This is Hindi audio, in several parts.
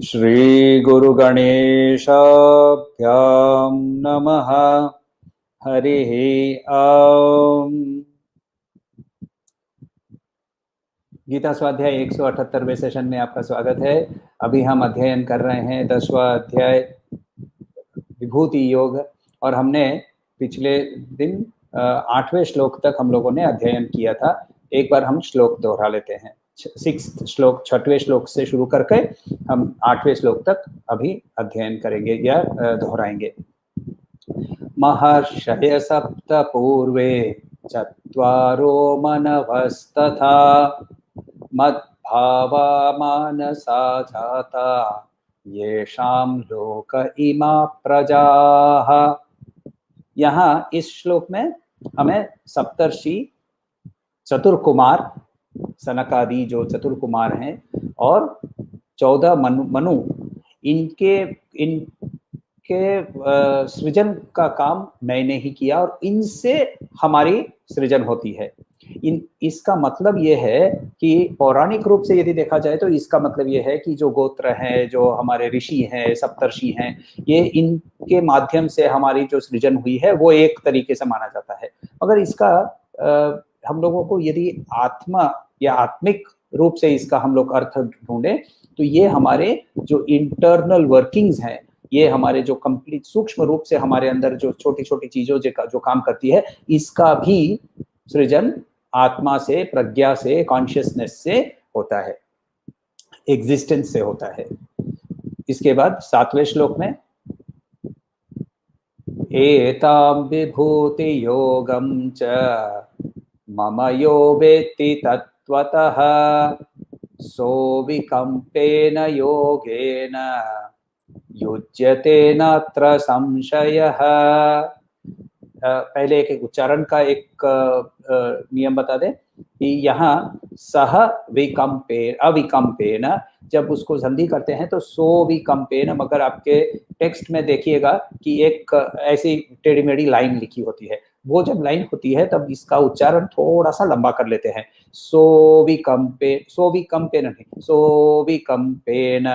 श्री गुरु गणेशाभ्यां नमः। हरिः ओम। गीता स्वाध्याय 178वें सेशन में आपका स्वागत है। अभी हम अध्ययन कर रहे हैं 10वां अध्याय विभूति योग, और हमने पिछले दिन 8वें श्लोक तक हम लोगों ने अध्ययन किया था। एक बार हम श्लोक दोहरा लेते हैं। 6th श्लोक, 6वें श्लोक से शुरू करके हम 8वें श्लोक तक अभी अध्ययन करेंगे या दोहराएंगे। महर्षय सप्त पूर्वे चत्वारो मनवस्तथा मद्भावा मानसा जाता येषां लोक इमा प्रजाः। यहाँ इस श्लोक में हमें सप्तर्षि चतुर्कुमार, सनकादि जो चतुर्कुमार हैं, और 14 मनु इनके सृजन का काम मैंने ही किया और इनसे हमारी सृजन होती है। इसका मतलब ये है कि पौराणिक रूप से यदि देखा जाए तो इसका मतलब ये है कि जो गोत्र हैं, जो हमारे ऋषि हैं, सप्तर्षि हैं, ये इनके माध्यम से हमारी जो सृजन हुई है वो एक तरीके से माना जाता है। मगर इसका हम लोगों को यदि आत्मा या आत्मिक रूप से इसका हम लोग अर्थ ढूंढें तो ये हमारे जो इंटरनल वर्किंग्स हैं, ये हमारे जो कंप्लीट सूक्ष्म रूप से हमारे अंदर जो छोटी छोटी चीजों जो काम करती है, इसका भी सृजन आत्मा से, प्रज्ञा से, कॉन्शियसनेस से होता है, एग्जिस्टेंस से होता है। इसके बाद 7वें श्लोक में एतां विभूति योगं च मम यो वेत्ति तत्त्वतः सोऽविकम्पेन योगेन युज्यते नात्र संशयः। पहले एक उच्चारण का एक नियम बता दें कि यहाँ सह विकम्पेन, अविकम्पेन, जब उसको संधि करते हैं तो सो विकम्पेन, मगर आपके टेक्स्ट में देखिएगा कि एक ऐसी टेढ़ी मेढ़ी लाइन लिखी होती है। वो जब लाइन होती है तब इसका उच्चारण थोड़ा सा लंबा कर लेते हैं। सो विकम्पेन नहीं, सो विकम्पेन।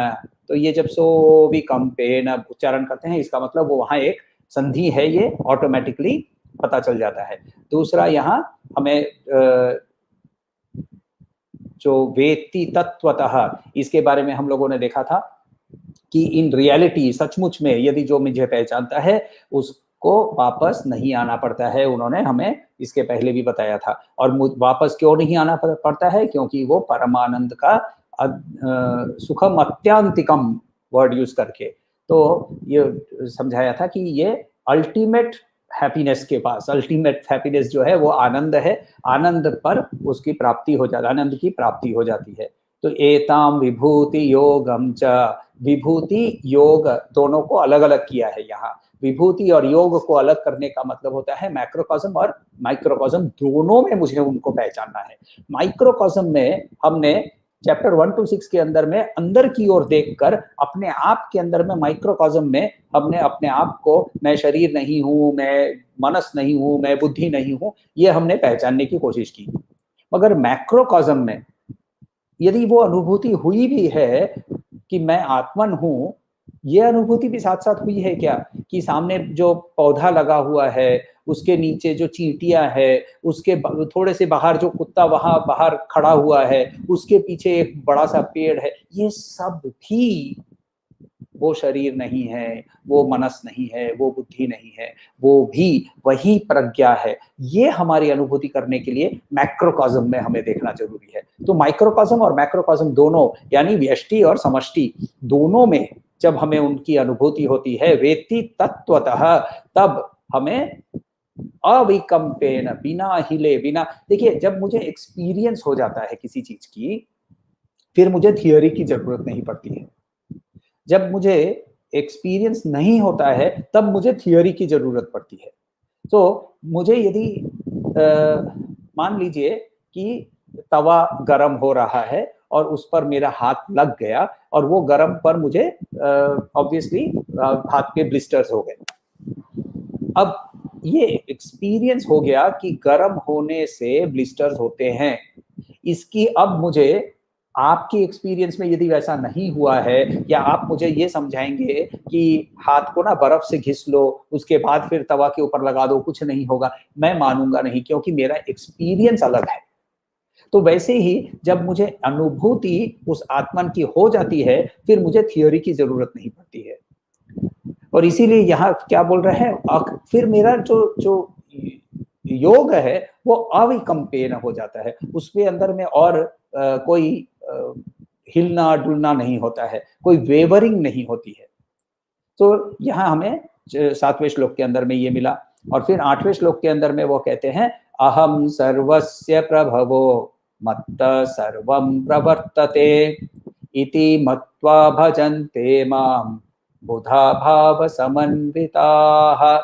तो ये जब सो विकम्पेन उच्चारण करते हैं, इसका मतलब वो वहाँ एक संधि है, ये ऑटोमेटिकली पता चल जाता है। दूसरा, यहाँ हमें जो वेत्ति तत्वतः, इसके बारे में हम लोगों ने देखा था कि इन रियलिटी, सचमुच में, यदि जो मुझे पहचानता है उसको वापस नहीं आना पड़ता है। उन्होंने हमें इसके पहले भी बताया था। और वापस क्यों नहीं आना पड़ता है? क्योंकि वो परमानंद का सुखम अत्यांतिकम वर्ड यूज करके तो ये समझाया था कि ये अल्टीमेट हैप्पीनेस के पास, अल्टीमेट हैप्पीनेस जो है वो आनंद है। आनंद पर उसकी प्राप्ति हो जाती, आनंद की प्राप्ति हो जाती है। तो एताम विभूति योगम च, विभूति योग दोनों को अलग अलग किया है यहाँ। विभूति और योग को अलग करने का मतलब होता है मैक्रोकॉस्म और माइक्रोकॉस्म, दोनों में मुझे उनको पहचानना है। माइक्रोकॉस्म में हमने चैप्टर 1 to 6 के अंदर में अंदर की ओर देखकर अपने आप के अंदर में, माइक्रोकॉस्म में हमने अपने आप को, मैं शरीर नहीं हूं, मैं मनस नहीं हूं, मैं बुद्धि नहीं हूं, ये हमने पहचानने की कोशिश की। मगर मैक्रोकॉस्म में यदि वो अनुभूति हुई भी है कि मैं आत्मन हूं, ये अनुभूति भी साथ साथ हुई है क्या कि सामने जो पौधा लगा हुआ है, उसके नीचे जो चींटियां है, उसके थोड़े से बाहर जो कुत्ता वहां बाहर खड़ा हुआ है, उसके पीछे एक बड़ा सा पेड़ है, ये सब भी वो शरीर नहीं है, वो मनस नहीं है, वो बुद्धि नहीं है, वो भी वही प्रज्ञा है। ये हमारी अनुभूति करने के लिए मैक्रोकॉस्म में हमें देखना जरूरी है। तो माइक्रोकॉस्म और मैक्रोकॉस्म दोनों, यानी व्यष्टि और समष्टि दोनों में जब हमें उनकी अनुभूति होती है वेत्ति तत्वतः, तब हमें अविकम्पेन, बिना हिले, बिना, देखिए जब मुझे एक्सपीरियंस हो जाता है किसी चीज की, फिर मुझे थियोरी की जरूरत नहीं पड़ती है। जब मुझे एक्सपीरियंस नहीं होता है तब मुझे थियोरी की जरूरत पड़ती है। तो मुझे यदि मान लीजिए कि तवा गरम हो रहा है और उस पर मेरा हाथ लग गया और वो गरम पर मुझे ऑब्वियसली हाथ पे ब्लिस्टर्स हो गए। अब ये एक्सपीरियंस हो गया कि गर्म होने से ब्लिस्टर्स होते हैं। इसकी अब मुझे, आपकी एक्सपीरियंस में यदि वैसा नहीं हुआ है, या आप मुझे ये समझाएंगे कि हाथ को ना बर्फ से घिस लो, उसके बाद फिर तवा के ऊपर लगा दो, कुछ नहीं होगा, मैं मानूंगा नहीं, क्योंकि मेरा एक्सपीरियंस अलग है। तो वैसे ही जब मुझे अनुभूति उस आत्मन की हो जाती है, फिर मुझे थियोरी की जरूरत नहीं पड़ती है। और इसीलिए यहाँ क्या बोल रहे हैं, फिर मेरा जो जो योग है वो अविकम्पेन हो जाता है, उसके अंदर में और कोई हिलना डुलना नहीं होता है, कोई वेवरिंग नहीं होती है। तो यहाँ हमें 7वें श्लोक के अंदर में ये मिला। और फिर 8वें श्लोक के अंदर में वो कहते हैं, अहम सर्वस्य प्रभवो मत्त सर्वं प्रवर्तते इति मत्वा भजन्ते माम बुधा भाव समन्विताः।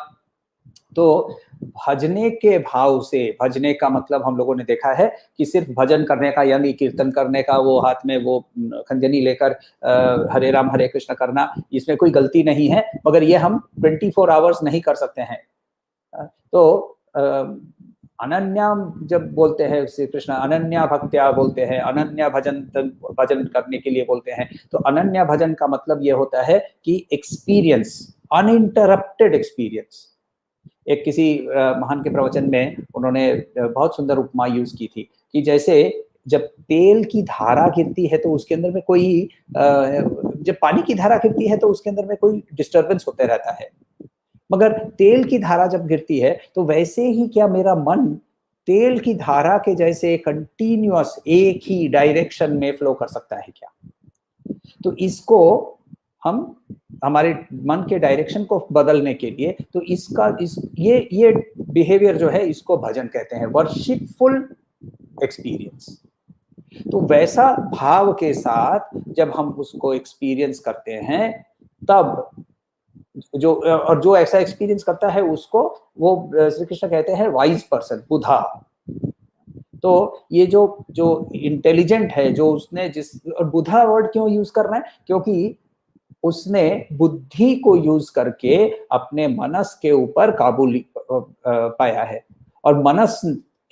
तो भजने के भाव से, भजने का मतलब हम लोगों ने देखा है कि सिर्फ भजन करने का, यानी कीर्तन करने का, वो हाथ में वो खंजनी लेकर हरे राम हरे कृष्ण करना, इसमें कोई गलती नहीं है, मगर ये हम 24 आवर्स नहीं कर सकते हैं। तो अनन्या जब बोलते हैं श्री कृष्ण, अनन्या भक्त्या बोलते हैं, अनन्या भजन करने के लिए बोलते हैं। तो अनन्या भजन का मतलब ये होता है कि एक्सपीरियंस, अनइंटरप्टेड एक्सपीरियंस। एक किसी महान के प्रवचन में उन्होंने बहुत सुंदर उपमा यूज की थी कि जैसे जब तेल की धारा गिरती है तो उसके अंदर में कोई जब पानी की धारा गिरती है तो उसके अंदर में कोई डिस्टरबेंस होते रहता है, मगर तेल की धारा जब गिरती है तो वैसे ही क्या मेरा मन तेल की धारा के जैसे कंटिन्यूअस एक ही डायरेक्शन में फ्लो कर सकता है क्या? तो इसको हम हमारे मन के डायरेक्शन को बदलने के लिए, तो ये बिहेवियर जो है इसको भजन कहते हैं, वर्शिपफुल एक्सपीरियंस। तो वैसा भाव के साथ जब हम उसको एक्सपीरियंस करते हैं, तब जो ऐसा एक्सपीरियंस करता है उसको वो श्री कृष्ण कहते हैं वाइज पर्सन, बुधा। तो ये जो इंटेलिजेंट है, जो उसने और बुधा वर्ड क्यों यूज कर रहे हैं, क्योंकि उसने बुद्धि को यूज करके अपने मनस के ऊपर काबू पाया है, और मनस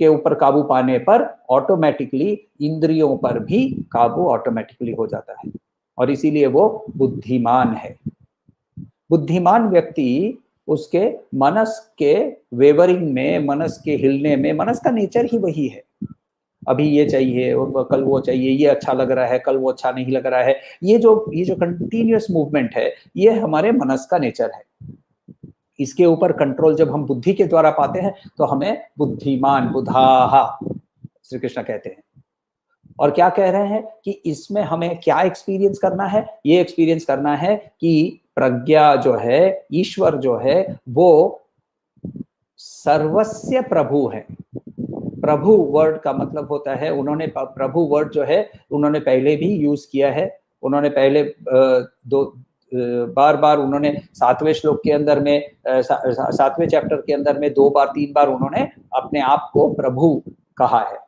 के ऊपर काबू पाने पर ऑटोमेटिकली इंद्रियों पर भी काबू ऑटोमेटिकली हो जाता है, और इसीलिए वो बुद्धिमान है। बुद्धिमान व्यक्ति उसके मनस के वेवरिंग में, मनस के हिलने में, मनस का नेचर ही वही है। अभी ये चाहिए और कल वो चाहिए, ये अच्छा लग रहा है कल वो अच्छा नहीं लग रहा है, ये जो कंटिन्यूअस मूवमेंट है, ये हमारे मनस का नेचर है। इसके ऊपर कंट्रोल जब हम बुद्धि के द्वारा पाते हैं तो हमें बुद्धिमान, बुधाहा श्री कृष्ण कहते हैं। और क्या कह रहे हैं कि इसमें हमें क्या एक्सपीरियंस करना है? ये एक्सपीरियंस करना है कि प्रज्ञा जो है, ईश्वर जो है, वो सर्वस्य प्रभु है। प्रभु वर्ड का मतलब होता है, उन्होंने प्रभु वर्ड जो है उन्होंने पहले भी यूज किया है। उन्होंने पहले बार बार उन्होंने 7वें श्लोक के अंदर में, 7वें चैप्टर के अंदर में 2 बार 3 बार उन्होंने अपने आप को प्रभु कहा है।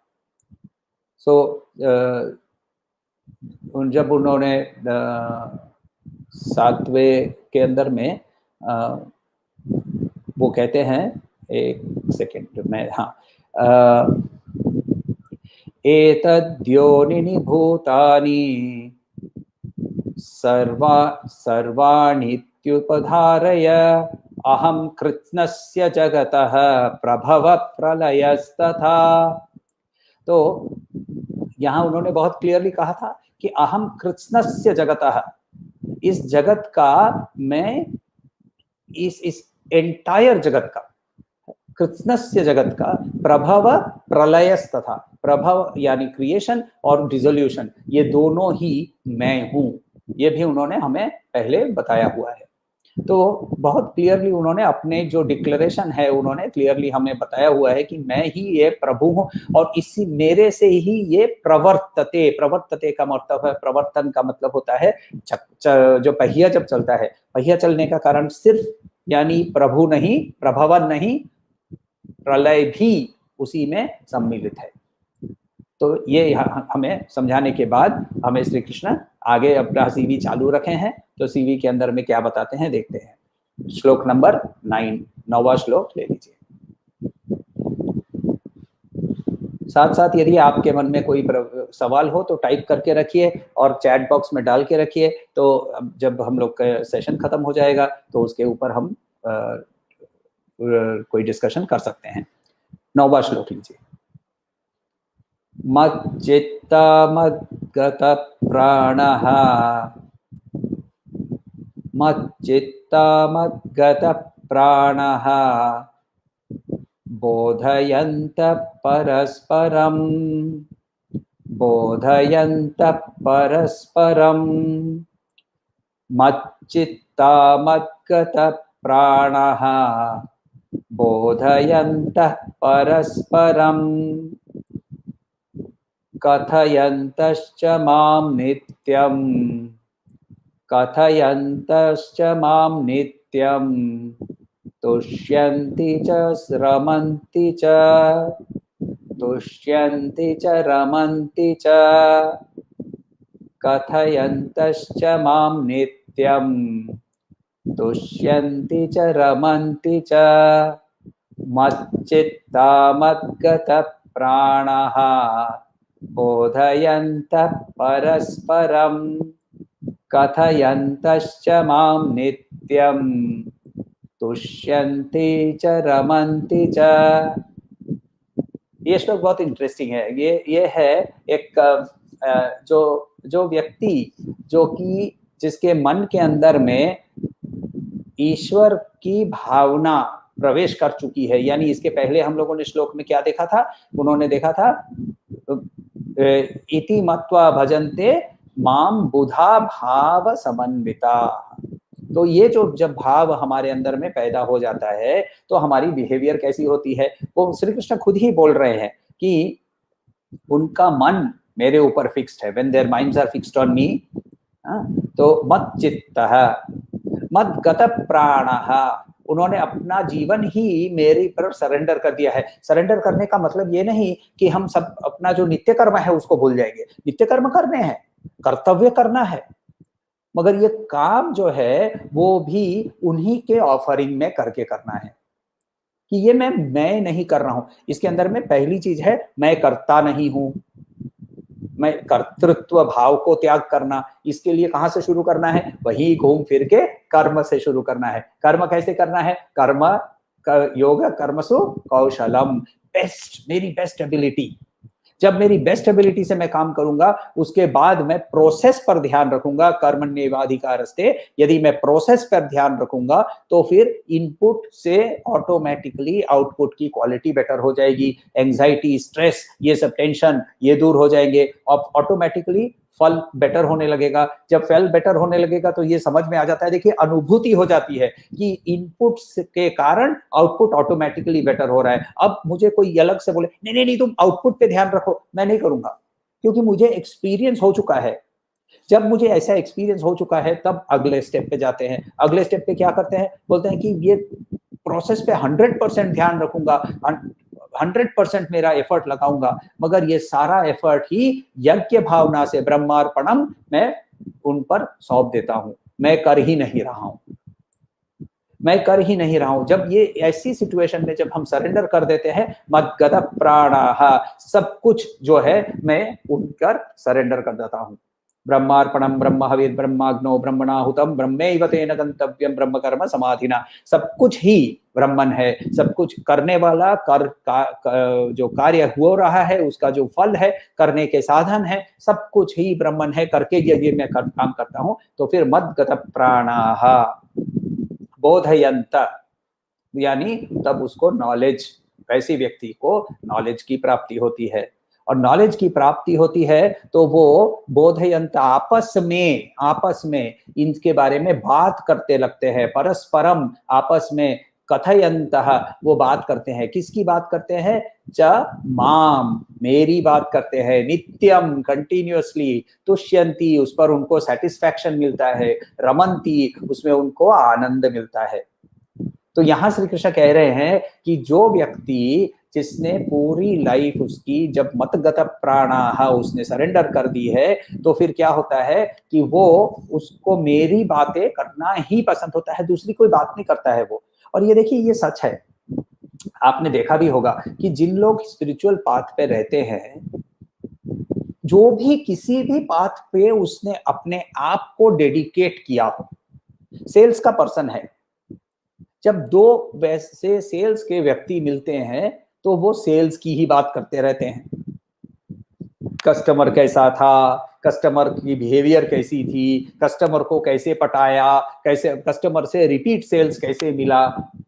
सो जब उन्होंने 7वें के अंदर में वो कहते हैं, एक सेकेंड में, हाँ, एतद्योनिनि भूतानि सर्वाणीत्युपधारय अहं कृत्स्नस्य जगतः प्रभव प्रलयस्तथा। तो यहाँ उन्होंने बहुत क्लियरली कहा था कि अहम कृत्स्नस्य जगतः, इस जगत का मैं, इस एंटायर जगत का, कृत्स्नस्य जगत का, प्रभव प्रलयस्तथा, प्रभव यानी क्रिएशन और डिसोल्यूशन, ये दोनों ही मैं हूं। ये भी उन्होंने हमें पहले बताया हुआ है। तो बहुत क्लियरली उन्होंने अपने जो डिक्लेरेशन है उन्होंने क्लियरली हमें बताया हुआ है कि मैं ही ये प्रभु हूँ और इसी मेरे से ही ये प्रवर्तते, प्रवर्तते का मतलब है, प्रवर्तन का मतलब होता है जो पहिया जब चलता है, पहिया चलने का कारण सिर्फ यानी प्रभु नहीं, प्रभवन नहीं, प्रलय भी उसी में सम्मिलित है। तो ये हमें समझाने के बाद हमें श्री कृष्ण आगे अपना सीवी चालू रखे हैं, तो सीवी के अंदर में क्या बताते हैं देखते हैं। श्लोक नंबर 9, 9वां श्लोक ले लीजिए। साथ साथ यदि आपके मन में कोई सवाल हो तो टाइप करके रखिए और चैट बॉक्स में डाल के रखिए, तो जब हम लोग का सेशन खत्म हो जाएगा तो उसके ऊपर हम कोई डिस्कशन कर सकते हैं। 9वां श्लोक लीजिए। मच्चित्ता मद्गत प्राणः, मच्चित्ता मद्गत प्राणः, बोधयन्त परस्परं, बोधयन्त परस्परं, मच्चित्ता मद्गत प्राणः, बोधयन्त परस्परं, कथयन्तश्च मां नित्यं, कथयन्तश्च मां नित्यं, तुष्यन्ति च रमन्ति च, तुष्यन्ति च रमन्ति च, कथयन्तश्च मां नित्यं, तुष्यन्ति च रमन्ति च, मच्चित्ता मद्गत प्राणः, बोधयन्तः परस्परं, कथयन्तश्च मां नित्यं, तुष्यन्ति च रमन्ति च। ये श्लोक बहुत इंटरेस्टिंग है। ये है एक जो व्यक्ति जो कि जिसके मन के अंदर में ईश्वर की भावना प्रवेश कर चुकी है, यानी इसके पहले हम लोगों ने श्लोक में क्या देखा था, उन्होंने देखा था इति मत्वा भजन्ते माम बुधा भाव समन्विता। तो ये जो जब भाव हमारे अंदर में पैदा हो जाता है तो हमारी बिहेवियर कैसी होती है, वो श्री कृष्ण खुद ही बोल रहे हैं कि उनका मन मेरे ऊपर फिक्स्ड है, when their minds are fixed on me, तो मत चित्तः मत गत प्राणः, उन्होंने अपना जीवन ही मेरे पर सरेंडर कर दिया है। सरेंडर करने का मतलब ये नहीं कि हम सब अपना जो नित्य कर्म है उसको भूल जाएंगे, नित्य कर्म करने हैं, कर्तव्य करना है, मगर ये काम जो है वो भी उन्हीं के ऑफरिंग में करके करना है कि ये मैं नहीं कर रहा हूं। इसके अंदर में पहली चीज है मैं करता नहीं हूं, मैं कर्तृत्व भाव को त्याग करना। इसके लिए कहां से शुरू करना है, वही घूम फिर के कर्म से शुरू करना है। कर्म कैसे करना है, कर्म योग कर्मसु कौशलम, बेस्ट, मेरी बेस्ट एबिलिटी। जब मेरी बेस्ट एबिलिटी से मैं काम करूंगा उसके बाद मैं प्रोसेस पर ध्यान रखूंगा, कर्मण्येवाधिकारस्ते। यदि मैं प्रोसेस पर ध्यान रखूंगा तो फिर इनपुट से ऑटोमेटिकली आउटपुट की क्वालिटी बेटर हो जाएगी। एंजाइटी, स्ट्रेस, ये सब टेंशन ये दूर हो जाएंगे और ऑटोमेटिकली फल बेटर होने लगेगा। जब फल बेटर होने लगेगा तो ये समझ में आ जाता है, देखिए अनुभूति हो जाती है कि इनपुट के कारण आउटपुट ऑटोमेटिकली बेटर हो रहा है। अब मुझे कोई अलग से बोले नहीं नहीं नहीं तुम आउटपुट पे ध्यान रखो, मैं नहीं करूंगा, क्योंकि मुझे एक्सपीरियंस हो चुका है। जब मुझे ऐसा एक्सपीरियंस हो चुका है तब अगले स्टेप पे जाते हैं। अगले स्टेप पे क्या करते हैं, बोलते हैं कि ये प्रोसेस पे 100% ध्यान रखूंगा, 100% मेरा एफर्ट लगाऊंगा, मगर ये सारा एफर्ट ही यज्ञ भावना से ब्रह्मार्पणम मैं उन पर सौंप देता हूं, मैं कर ही नहीं रहा हूं, मैं कर ही नहीं रहा हूं। जब ये ऐसी सिचुएशन में जब हम सरेंडर कर देते हैं, मद्गत प्राणाः, सब कुछ जो है मैं उनकर सरेंडर कर देता हूं। ब्रह्मार्पणम ब्रह्म हविर् ब्रह्माग्नो ब्रह्मणाहुतम ब्रह्मैव तेन गंतव्यम ब्रह्म कर्म समाधिना। सब कुछ ही ब्रह्मन है, सब कुछ करने वाला जो कार्य हो रहा है उसका जो फल है, करने के साधन है, सब कुछ ही ब्रह्मन है। करके यदि मैं काम करता हूं तो फिर मद्गत प्राणाः बोधयन्त, यानी तब उसको नॉलेज, ऐसी व्यक्ति को नॉलेज की प्राप्ति होती है। और नॉलेज की प्राप्ति होती है तो वो बोधयंत आपस में इनके बारे में बात करते लगते हैं, परस्परम आपस में कथयंतः वो बात करते हैं। किसकी बात करते हैं? च माम, मेरी बात करते हैं, नित्यम कंटिन्यूअसली, तुष्यंती, उस पर उनको सेटिस्फैक्शन मिलता है, रमंती, उसमें उनको आनंद मिलता है। तो यहां श्री कृष्ण कह रहे हैं कि जो व्यक्ति जिसने पूरी लाइफ उसकी जब मतगत प्राणाः उसने सरेंडर कर दी है, तो फिर क्या होता है कि वो उसको मेरी बातें करना ही पसंद होता है, दूसरी कोई बात नहीं करता है वो। और ये देखिए ये सच है, आपने देखा भी होगा कि जिन लोग स्पिरिचुअल पाथ पे रहते हैं, जो भी किसी भी पाथ पे उसने अपने आप को डेडिकेट किया हो, सेल्स का पर्सन है, जब दो वैसे सेल्स के व्यक्ति मिलते हैं तो वो सेल्स की ही बात करते रहते हैं। कस्टमर कैसा था, कस्टमर की बिहेवियर कैसी थी, कस्टमर को कैसे पटाया, कैसे कस्टमर से रिपीट सेल्स कैसे मिला,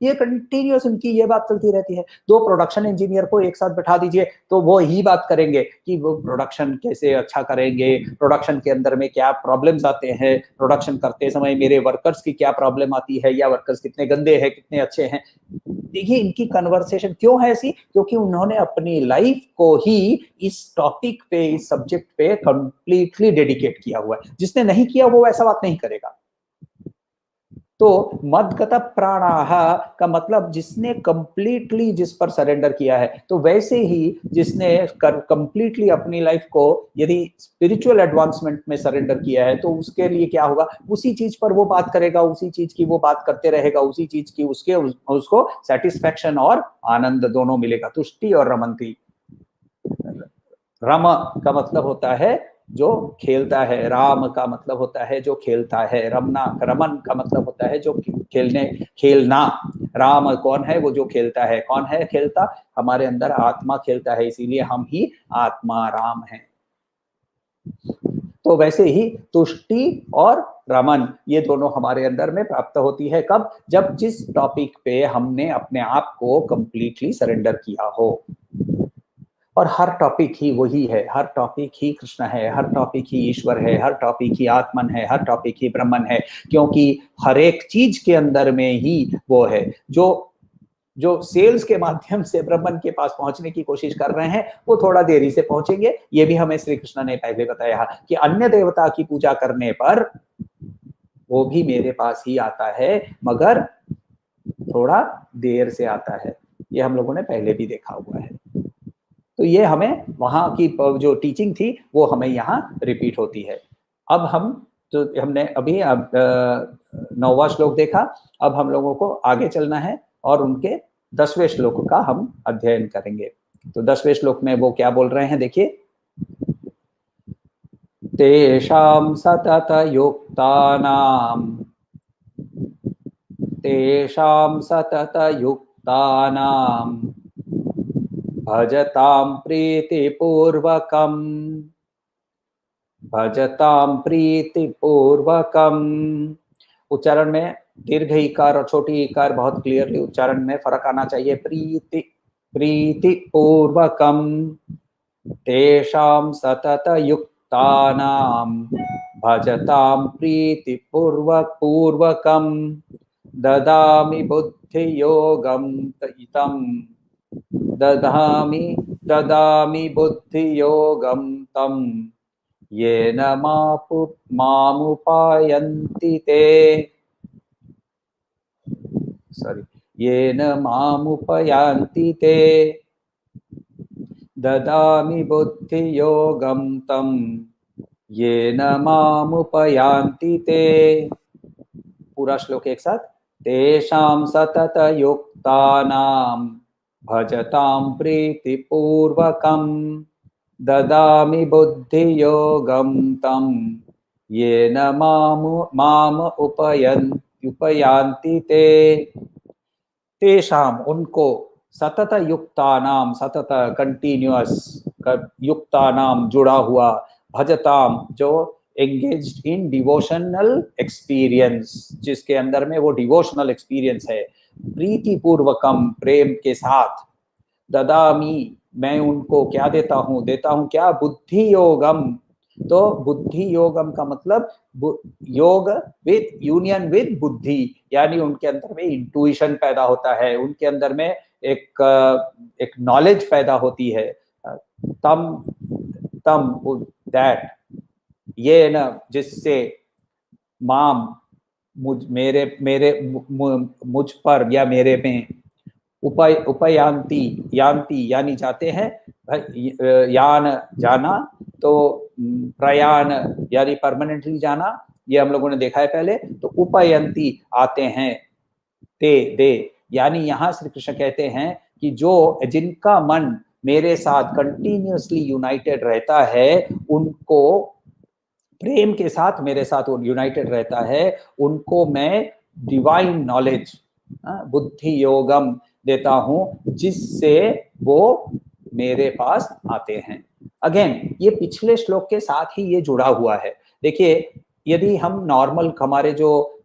ये कंटिन्यूअस उनकी ये बात चलती रहती है। दो प्रोडक्शन इंजीनियर को एक साथ बैठा दीजिए तो वो ही बात करेंगे कि वो प्रोडक्शन कैसे अच्छा करेंगे, प्रोडक्शन के अंदर में क्या प्रॉब्लम्स आते हैं, प्रोडक्शन करते समय मेरे वर्कर्स की क्या प्रॉब्लम आती है, या वर्कर्स कितने गंदे हैं कितने अच्छे हैं। देखिए इनकी कन्वर्सेशन क्यों है ऐसी, क्योंकि उन्होंने अपनी लाइफ को ही इस टॉपिक पे, इस सब्जेक्ट पे कंप्लीटली डेडिकेट किया हुआ है। जिसने नहीं किया वो ऐसा बात नहीं करेगा। तो मदगत प्राणाः का मतलब जिसने कंप्लीटली जिस पर सरेंडर किया है। तो वैसे ही जिसने कंप्लीटली अपनी लाइफ को यदि स्पिरिचुअल एडवांसमेंट में सरेंडर किया है, तो उसके लिए क्या होगा, उसी चीज पर वो बात करेगा, उसी चीज की वो बात करते रहेगा, उसी चीज की उसको सेटिस्फैक्शन और आनंद दोनों मिलेगा, तुष्टि और रमंती। रम का मतलब होता है जो खेलता है, राम का मतलब होता है जो खेलता है, रमन का मतलब होता है जो खेलना। राम कौन है? वो जो खेलता है। कौन है खेलता? हमारे अंदर आत्मा खेलता है, इसीलिए हम ही आत्मा राम हैं। तो वैसे ही तुष्टि और रमन ये दोनों हमारे अंदर में प्राप्त होती है। कब? जब जिस टॉपिक पे हमने अपने आप को कंप्लीटली सरेंडर किया हो। और हर टॉपिक ही वही है, हर टॉपिक ही कृष्ण है, हर टॉपिक ही ईश्वर है, हर टॉपिक ही आत्मन है, हर टॉपिक ही ब्रह्मन है, क्योंकि हर एक चीज के अंदर में ही वो है। जो सेल्स के माध्यम से ब्रह्मन के पास पहुंचने की कोशिश कर रहे हैं वो थोड़ा देरी से पहुंचेंगे। ये भी हमें श्री कृष्ण ने पहले बताया कि अन्य देवता की पूजा करने पर वो भी मेरे पास ही आता है, मगर थोड़ा देर से आता है। ये हम लोगों ने पहले भी देखा हुआ है। तो ये हमें वहां की जो टीचिंग थी वो हमें यहाँ रिपीट होती है। अब हम तो हमने अभी 9वां श्लोक देखा, अब हम लोगों को आगे चलना है और उनके 10वें श्लोक का हम अध्ययन करेंगे। तो 10वें श्लोक में वो क्या बोल रहे हैं, देखिए। तेषां सतत युक्तानां भजतां प्रीतिपूर्वकम। उच्चारण में दीर्घ इकार और छोटी इकार बहुत क्लियरली उच्चारण में फर्क आना चाहिए। प्रीतिपूर्वकम तेषां सतत युक्तानां भजतां प्रीतिपूर्वकम ददामि बुद्धियोगं ददामि बुद्धियोगं तं येन मामुपायन्ति ते। येन मामुपयान्ति ते ददामि बुद्धियोगं तं येन मामुपयान्ति ते। पूरा श्लोक एक साथ। तेषां सतत युक्तानां भजतां प्रीतिपूर्वकं ददामि बुद्धियोगं तं येन माम उपयान्ति ते। तेषां उनको, सतत युक्तानाम, सतत कंटिन्यूअस, युक्तानाम जुड़ा हुआ, भजताम जो एंगेज्ड इन डिवोशनल एक्सपीरियंस, जिसके अंदर में वो डिवोशनल एक्सपीरियंस है, प्रीति पूर्वकम प्रेम के साथ, ददामी, मैं उनको क्या देता हूँ, क्या, बुद्धि योगम। तो बुद्धि योगम का मतलब योग विद यूनियन विद बुद्धि, यानी उनके अंदर में इंट्यूशन पैदा होता है, उनके अंदर में एक नॉलेज पैदा होती है। तम तम दैट, ये ना, जिससे माम, मेरे मेरे मुझ पर या मेरे में, उपयांति, यान्ति यानी जाते हैं, यान जाना, तो प्रयाण यानी परमानेंटली जाना, ये हम लोगों ने देखा है पहले। तो उपयंती आते हैं, ते दे, यानी यहाँ श्री कृष्ण कहते हैं कि जिनका मन मेरे साथ कंटिन्यूअसली यूनाइटेड रहता है, उनको प्रेम के साथ मेरे साथ यूनाइटेड रहता है, उनको मैं डिवाइन नॉलेज, बुद्धि योगम देता हूं, जिससे वो मेरे पास आते हैं। अगेन ये पिछले श्लोक के साथ ही ये जुड़ा हुआ है। देखिए, यदि हम नॉर्मल हमारे जो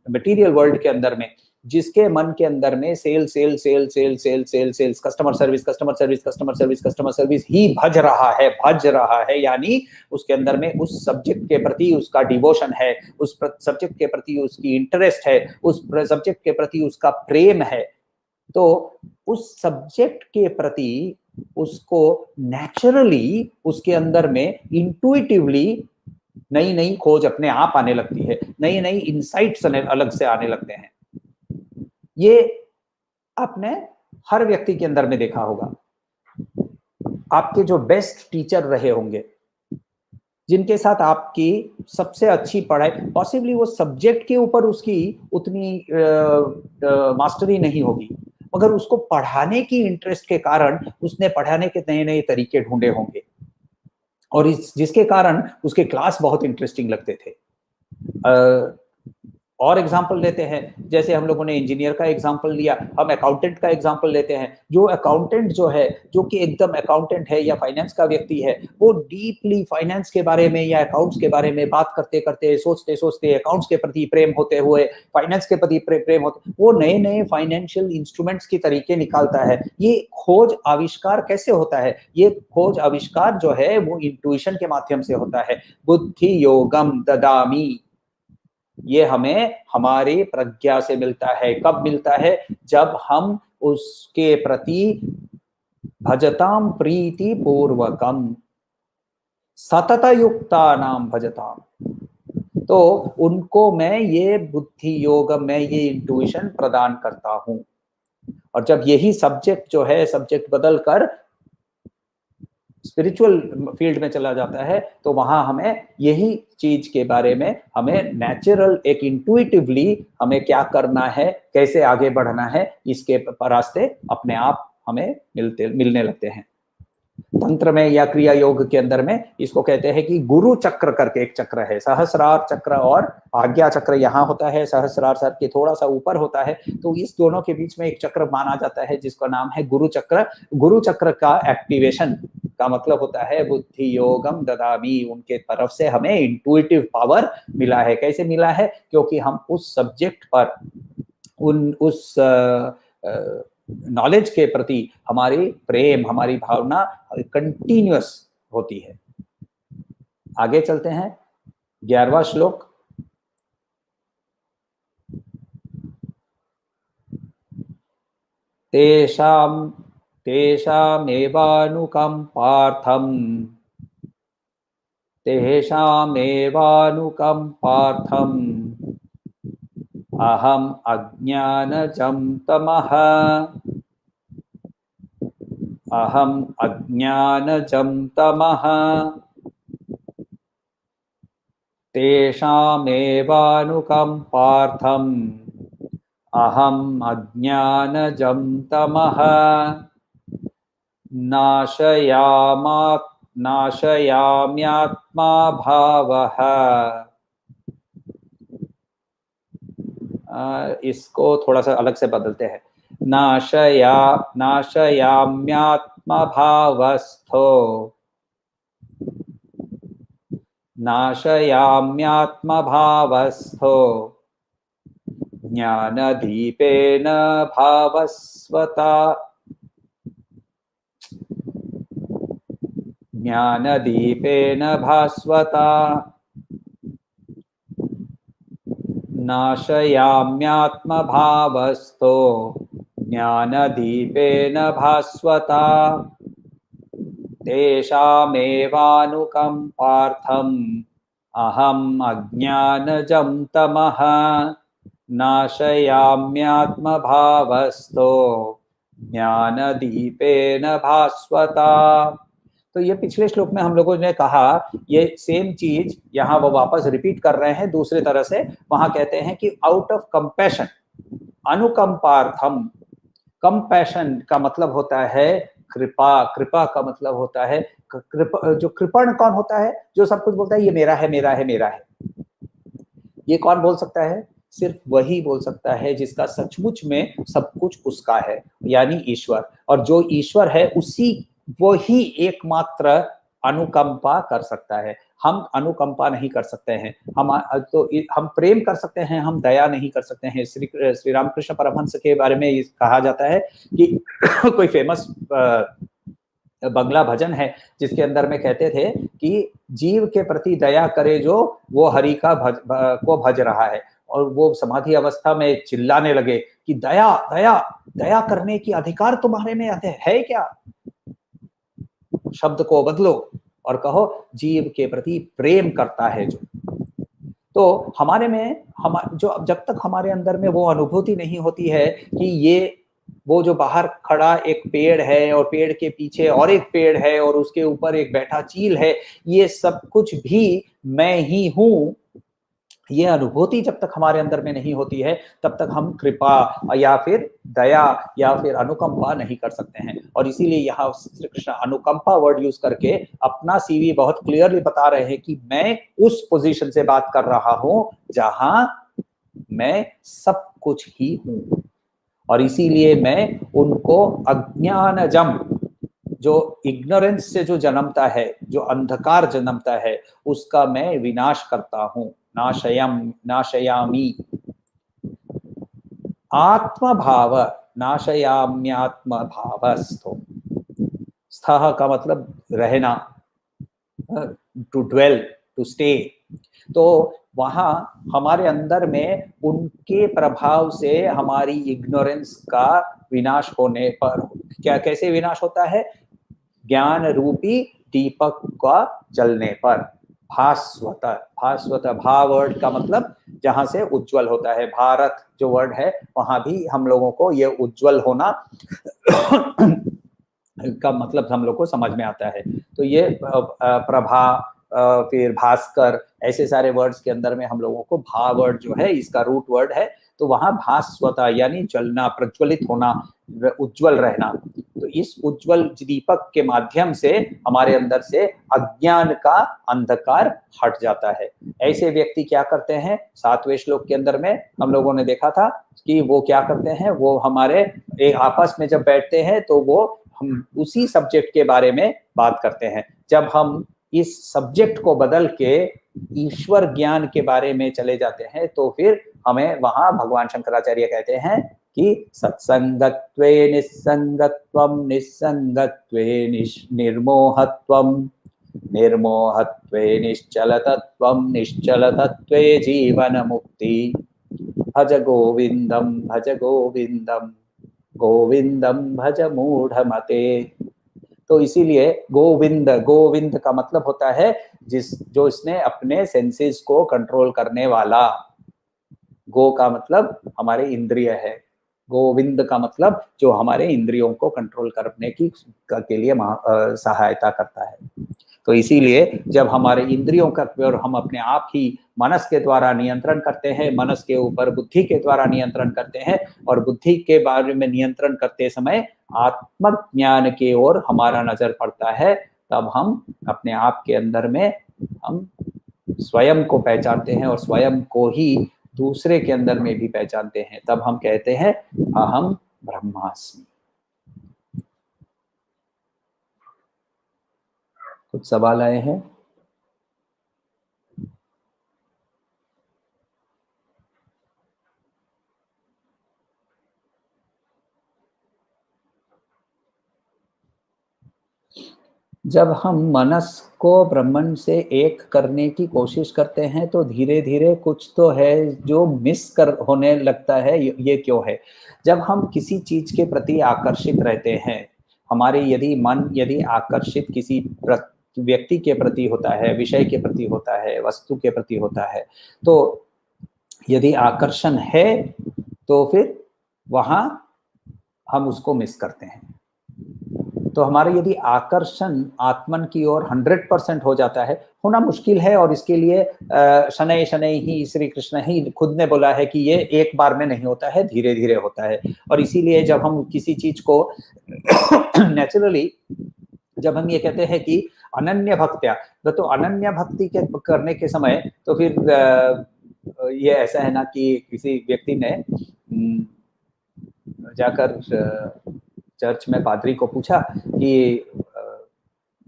मटेरियल वर्ल्ड के अंदर में, जिसके मन के अंदर में sale sale sale sale sale sale sales, customer service customer service customer service customer service ही भज रहा है, यानी उसके अंदर में उस सब्जेक्ट के प्रति उसका डिवोशन है, उस सब्जेक्ट के प्रति उसकी इंटरेस्ट है, उस सब्जेक्ट के प्रति उसका प्रेम है, तो उस सब्जेक्ट के प्रति उसको नेचुरली उसके अंदर में इंट्यूटिवली नई नई खोज अपने आप आने लगती है, नई नई इंसाइट्स अलग से आने लगते हैं। ये आपने हर व्यक्ति के अंदर में देखा होगा। आपके जो बेस्ट टीचर रहे होंगे, जिनके साथ आपकी सबसे अच्छी पढ़ाई, पॉसिबली वो सब्जेक्ट के ऊपर उसकी उतनी मास्टरी नहीं होगी, मगर उसको पढ़ाने की इंटरेस्ट के कारण उसने पढ़ाने के नए नए तरीके ढूंढे होंगे, और जिसके कारण उसके क्लास बहुत इंटरेस्टिंग लगते थे। और एग्जाम्पल लेते हैं, जैसे हम लोगों ने इंजीनियर का एग्जाम्पल लिया, हम अकाउंटेंट का एग्जाम्पल लेते हैं। जो अकाउंटेंट जो है, जो कि एकदम अकाउंटेंट है या फाइनेंस का व्यक्ति है, वो डीपली फाइनेंस के बारे में या अकाउंट्स के बारे में बात करते करते, सोचते सोचते, अकाउंट्स के प्रति प्रेम होते हुए, फाइनेंस के प्रति प्रेम होते, वो नए नए फाइनेंशियल इंस्ट्रूमेंट्स की तरीके निकालता है। ये खोज आविष्कार कैसे होता है? ये खोज आविष्कार जो है वो इंट्यूशन के माध्यम से होता है। बुद्धि योगम ददामी, ये हमें हमारी प्रज्ञा से मिलता है। कब मिलता है? जब हम उसके प्रति भजताम प्रीति पूर्वकम, सतत युक्ता नाम भजताम, तो उनको मैं ये बुद्धि योग में ये इंट्यूशन प्रदान करता हूं। और जब यही सब्जेक्ट जो है, सब्जेक्ट बदल कर स्पिरिचुअल फील्ड में चला जाता है, तो वहां हमें यही चीज के बारे में, हमें नेचुरल एक इंट्यूटिवली हमें क्या करना है, कैसे आगे बढ़ना है, इसके रास्ते अपने आप हमें मिलने लगते हैं। तंत्र में या क्रिया योग के अंदर में इसको कहते हैं कि गुरु चक्र करके एक चक्र है, सहस्रार चक्र और आज्ञा चक्र यहाँ होता है, सहस्रार सर के थोड़ा सा ऊपर होता है, तो इस दोनों के बीच में एक चक्र माना जाता है जिसका नाम है गुरु चक्र। गुरु चक्र का एक्टिवेशन का मतलब होता है बुद्धि योगम ददामी, उनके तरफ से हमें इंट्यूटिव पावर मिला है। कैसे मिला है? क्योंकि हम उस सब्जेक्ट पर, उस नॉलेज के प्रति हमारी प्रेम, हमारी भावना कंटिन्यूअस होती है। आगे चलते हैं, 11वां श्लोक। तेषाम तेषामेवानुकंपार्थम अहम अज्ञानजं तमः, अहम अज्ञानजं तमः, तेषामेवानुकंपार्थम अहम अज्ञानजं तमः, नाशयाम्यात्मा भावः। इसको थोड़ा सा अलग से बदलते हैं, नाशयाम्यात्मा भावस्थो, नाशयाम्यात्मा भावस्थो, ज्ञानदीपेन भावस्वता, ज्ञानदीपेन भास्वता नाशयाम्यात्मभावस्थो ज्ञानदीपेन भास्वता तेषामेवानुकम्पार्थम् अहम् अज्ञानजं तमः नाशयाम्यात्मभावस्थो ज्ञानदीपेन भास्वता। तो ये पिछले श्लोक में हम लोगों ने कहा, ये सेम चीज यहाँ वो वापस रिपीट कर रहे हैं दूसरे तरह से। वहां कहते हैं कि आउट ऑफ कंपैशन, अनुकंपार्थम। कंपैशन का मतलब होता है कृपा, कृपा का मतलब होता है कृपा। जो कृपण कौन होता है? जो सब कुछ बोलता है ये मेरा है, मेरा है, मेरा है। ये कौन बोल सकता है? सिर्फ वही बोल सकता है जिसका सचमुच में सब कुछ उसका है, यानी ईश्वर। और जो ईश्वर है उसी, वो ही एकमात्र अनुकंपा कर सकता है। हम अनुकंपा नहीं कर सकते हैं। हम प्रेम कर सकते हैं, हम दया नहीं कर सकते हैं। श्री रामकृष्ण परमहंस के बारे में कहा जाता है कि कोई फेमस बंगला भजन है जिसके अंदर में कहते थे कि जीव के प्रति दया करे जो, वो हरि का को भज रहा है। और वो समाधि अवस्था में चिल्लाने लगे कि दया दया दया करने की अधिकार तुम्हारे में है क्या? शब्द को बदलो और कहो जीव के प्रति प्रेम करता है जो। तो हमारे में जो जब तक हमारे अंदर में वो अनुभूति नहीं होती है कि ये वो जो बाहर खड़ा एक पेड़ है और पेड़ के पीछे और एक पेड़ है और उसके ऊपर एक बैठा चील है, ये सब कुछ भी मैं ही हूं, ये अनुभूति जब तक हमारे अंदर में नहीं होती है तब तक हम कृपा या फिर दया या फिर अनुकंपा नहीं कर सकते हैं। और इसीलिए यहाँ श्री कृष्ण अनुकंपा वर्ड यूज करके अपना सीवी बहुत क्लियरली बता रहे हैं कि मैं उस पोजीशन से बात कर रहा हूं जहां मैं सब कुछ ही हूं। और इसीलिए मैं उनको अज्ञानजम, जो इग्नोरेंस से जो जन्मता है, जो अंधकार जन्मता है, उसका मैं विनाश करता हूं। नाशयामी आत्मभाव, नाशयाम्यात्म भावस्थो। स्थः का मतलब रहना, टू ड्वेल, टू स्टे। तो वहां हमारे अंदर में उनके प्रभाव से हमारी इग्नोरेंस का विनाश होने पर, क्या कैसे विनाश होता है? ज्ञान रूपी दीपक का जलने पर। भास्वत, भास्वत भा वर्ड का मतलब जहां से उज्जवल होता है। भारत जो वर्ड है वहां भी हम लोगों को ये उज्जवल होना का मतलब हम लोग को समझ में आता है। तो ये प्रभा, फिर भास्कर, ऐसे सारे वर्ड्स के अंदर में हम लोगों को भा वर्ड जो है इसका रूट वर्ड है। तो वहां भास्वता यानी जलना, प्रज्वलित होना, उज्जवल रहना। तो इस उज्जवल दीपक के माध्यम से हमारे अंदर से अज्ञान का अंधकार हट जाता है। ऐसे व्यक्ति क्या करते हैं? 7वें श्लोक के अंदर में हम लोगों ने देखा था कि वो क्या करते हैं, वो हमारे आपस में जब बैठते हैं तो वो हम उसी सब्जेक्ट के बारे में बात करते हैं। जब हम इस सब्जेक्ट को बदल के ईश्वर ज्ञान के बारे में चले जाते हैं तो फिर हमें वहां भगवान शंकराचार्य कहते हैं कि सत्संगत्वे निस्संगत्वम, निस्संगत्वे निर्मोहत्वम, निर्मोहत्वे निश्चलतत्वम, निश्चलतत्वे जीवन मुक्ति। भज गोविंदम, भज गोविंदम, गोविंदम भज मूढ़मते। तो इसीलिए गोविंद, गोविंद का मतलब होता है जो इसने अपने सेंसेस को कंट्रोल करने वाला। गो का मतलब हमारे इंद्रिय है, गोविंद का मतलब जो हमारे इंद्रियों को कंट्रोल करने की के लिए सहायता करता है। तो इसीलिए जब हमारे इंद्रियों का और हम अपने आप ही मनस के द्वारा नियंत्रण करते हैं, मनस के ऊपर बुद्धि के द्वारा नियंत्रण करते हैं, और बुद्धि के बारे में नियंत्रण करते समय आत्मज्ञान की ओर हमारा नजर पड़ता है, तब हम अपने आप के अंदर में हम स्वयं को पहचानते हैं और स्वयं को ही दूसरे के अंदर में भी पहचानते हैं। तब हम कहते हैं अहम ब्रह्मास्मि। कुछ सवाल आए हैं? जब हम मनस को ब्रह्मन से एक करने की कोशिश करते हैं तो धीरे धीरे कुछ तो है जो मिस कर होने लगता है। ये क्यों है? जब हम किसी चीज के प्रति आकर्षित रहते हैं, हमारे यदि मन यदि आकर्षित किसी व्यक्ति के प्रति होता है, विषय के प्रति होता है, वस्तु के प्रति होता है, तो यदि आकर्षण है तो फिर वहां हम उसको मिस करते हैं। तो हमारा यदि आकर्षण आत्मन की ओर 100% हो जाता है, होना मुश्किल है, और इसके लिए शनै शनै ही श्री कृष्ण ही खुद ने बोला है कि ये एक बार में नहीं होता है, धीरे धीरे होता है। और इसीलिए जब हम किसी चीज को नेचुरली जब हम ये कहते हैं कि अनन्य भक्त्या, तो अनन्य भक्ति के करने के समय तो फिर ये ऐसा है ना कि किसी व्यक्ति ने जाकर चर्च में पादरी को पूछा कि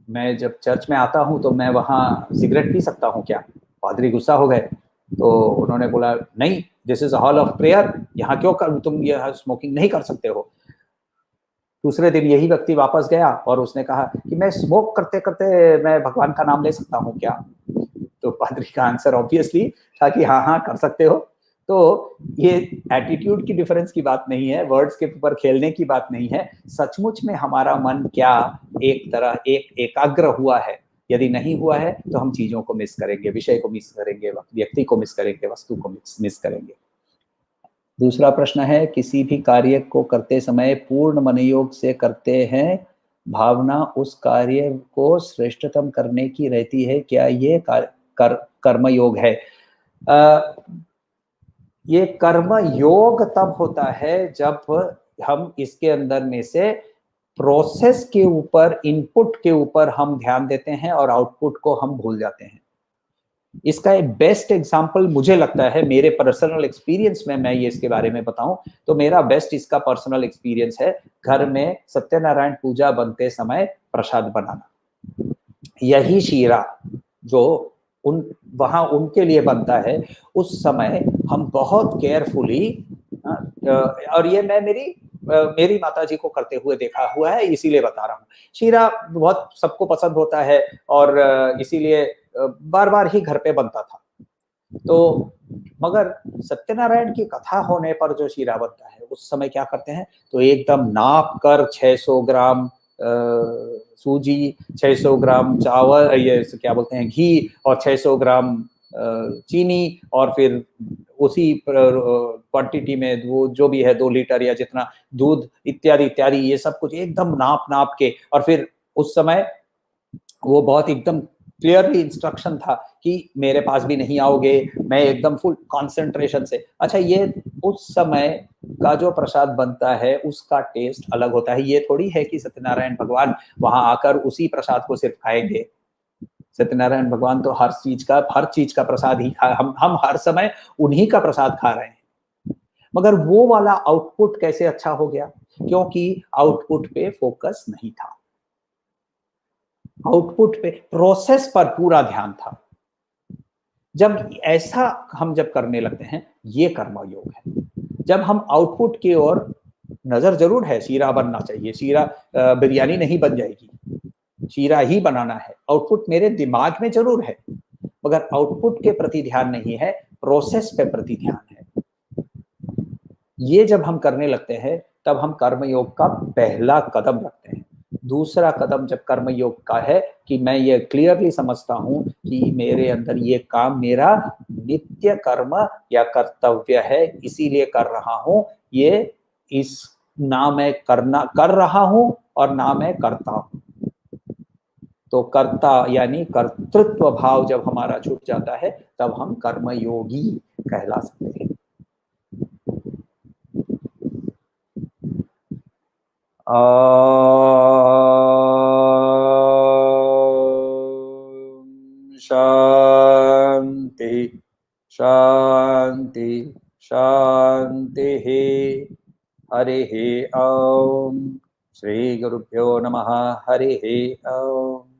मैं जब चर्च में आता हूँ तो मैं वहाँ सिगरेट पी सकता हूँ क्या? पादरी गुस्सा हो गए। तो उन्होंने बोला, नहीं, this is a hall of prayer, यहाँ क्यों तुम ये स्मोकिंग नहीं कर सकते हो। दूसरे दिन यही व्यक्ति वापस गया और उसने कहा कि मैं स्मोक करते करते मैं भगवान का नाम ले सकता हूँ क्या? तो पादरी का आंसर ऑब्वियसली था कि हाँ हाँ कर सकते हो। तो ये एटीट्यूड की डिफरेंस की बात नहीं है, वर्ड्स के ऊपर खेलने की बात नहीं है। सचमुच में हमारा मन क्या एक तरह एकाग्र हुआ है? यदि नहीं हुआ है तो हम चीजों को मिस करेंगे, विषय को मिस करेंगे, व्यक्ति को मिस करेंगे, वस्तु को मिस करेंगे। दूसरा प्रश्न है, किसी भी कार्य को करते समय पूर्ण मनोयोग से करते हैं, भावना उस कार्य को श्रेष्ठतम करने की रहती है, क्या ये कर्मयोग है? ये कर्म योग तब होता है जब हम इसके अंदर में से प्रोसेस के ऊपर, इनपुट के ऊपर हम ध्यान देते हैं और आउटपुट को हम भूल जाते हैं। इसका एक बेस्ट एग्जांपल मुझे लगता है, मेरे पर्सनल एक्सपीरियंस में मैं ये इसके बारे में बताऊं तो मेरा बेस्ट इसका पर्सनल एक्सपीरियंस है घर में सत्यनारायण पूजा बनते समय प्रसाद बनाना। यही शीरा जो वहां उनके लिए बनता है, उस समय हम बहुत केयरफुली, और ये मैं मेरी माता जी को करते हुए देखा हुआ है, इसीलिए बता रहा हूँ। शीरा बहुत सबको पसंद होता है और इसीलिए बार बार ही घर पे बनता था। तो मगर सत्यनारायण की कथा होने पर जो शीरा बनता है उस समय क्या करते हैं, तो एकदम नाप कर 600 ग्राम सूजी, 600 ग्राम चावल, ये क्या बोलते हैं घी, और 600 ग्राम चीनी, और फिर उसी क्वांटिटी में वो जो भी है 2 लीटर या जितना दूध इत्यादि इत्यादि, ये सब कुछ एकदम नाप नाप के। और फिर उस समय वो बहुत एकदम क्लियरली इंस्ट्रक्शन था कि मेरे पास भी नहीं आओगे, मैं एकदम फुल कंसंट्रेशन से। अच्छा, ये उस समय का जो प्रसाद बनता है उसका टेस्ट अलग होता है। ये थोड़ी है कि सत्यनारायण भगवान वहां आकर उसी प्रसाद को सिर्फ खाएंगे। सत्यनारायण भगवान तो हर चीज का प्रसाद ही खा, हम हर समय उन्हीं का प्रसाद खा रहे हैं। मगर वो वाला आउटपुट कैसे अच्छा हो गया? क्योंकि आउटपुट पे फोकस नहीं था, आउटपुट पे, प्रोसेस पर पूरा ध्यान था। जब ऐसा हम जब करने लगते हैं, ये कर्मयोग है। जब हम आउटपुट की ओर, नजर जरूर है शीरा बनना चाहिए, शीरा बिरयानी नहीं बन जाएगी, शीरा ही बनाना है, आउटपुट मेरे दिमाग में जरूर है, मगर आउटपुट के प्रति ध्यान नहीं है, प्रोसेस पे प्रति ध्यान है। ये जब हम करने लगते हैं तब हम कर्मयोग का पहला कदम रखते हैं। दूसरा कदम जब कर्मयोग का है कि मैं ये क्लियरली समझता हूं कि मेरे अंदर ये काम मेरा नित्य कर्म या कर्तव्य है, इसीलिए कर रहा हूं, ये इस ना मैं कर रहा हूं और ना मैं करता हूं। तो कर्ता यानी कर्तृत्व भाव जब हमारा छूट जाता है तब हम कर्मयोगी कहला सकते हैं। शांति शांति शांति। हरि ओम। श्री गुरुभ्यो नमः। हरि ओम।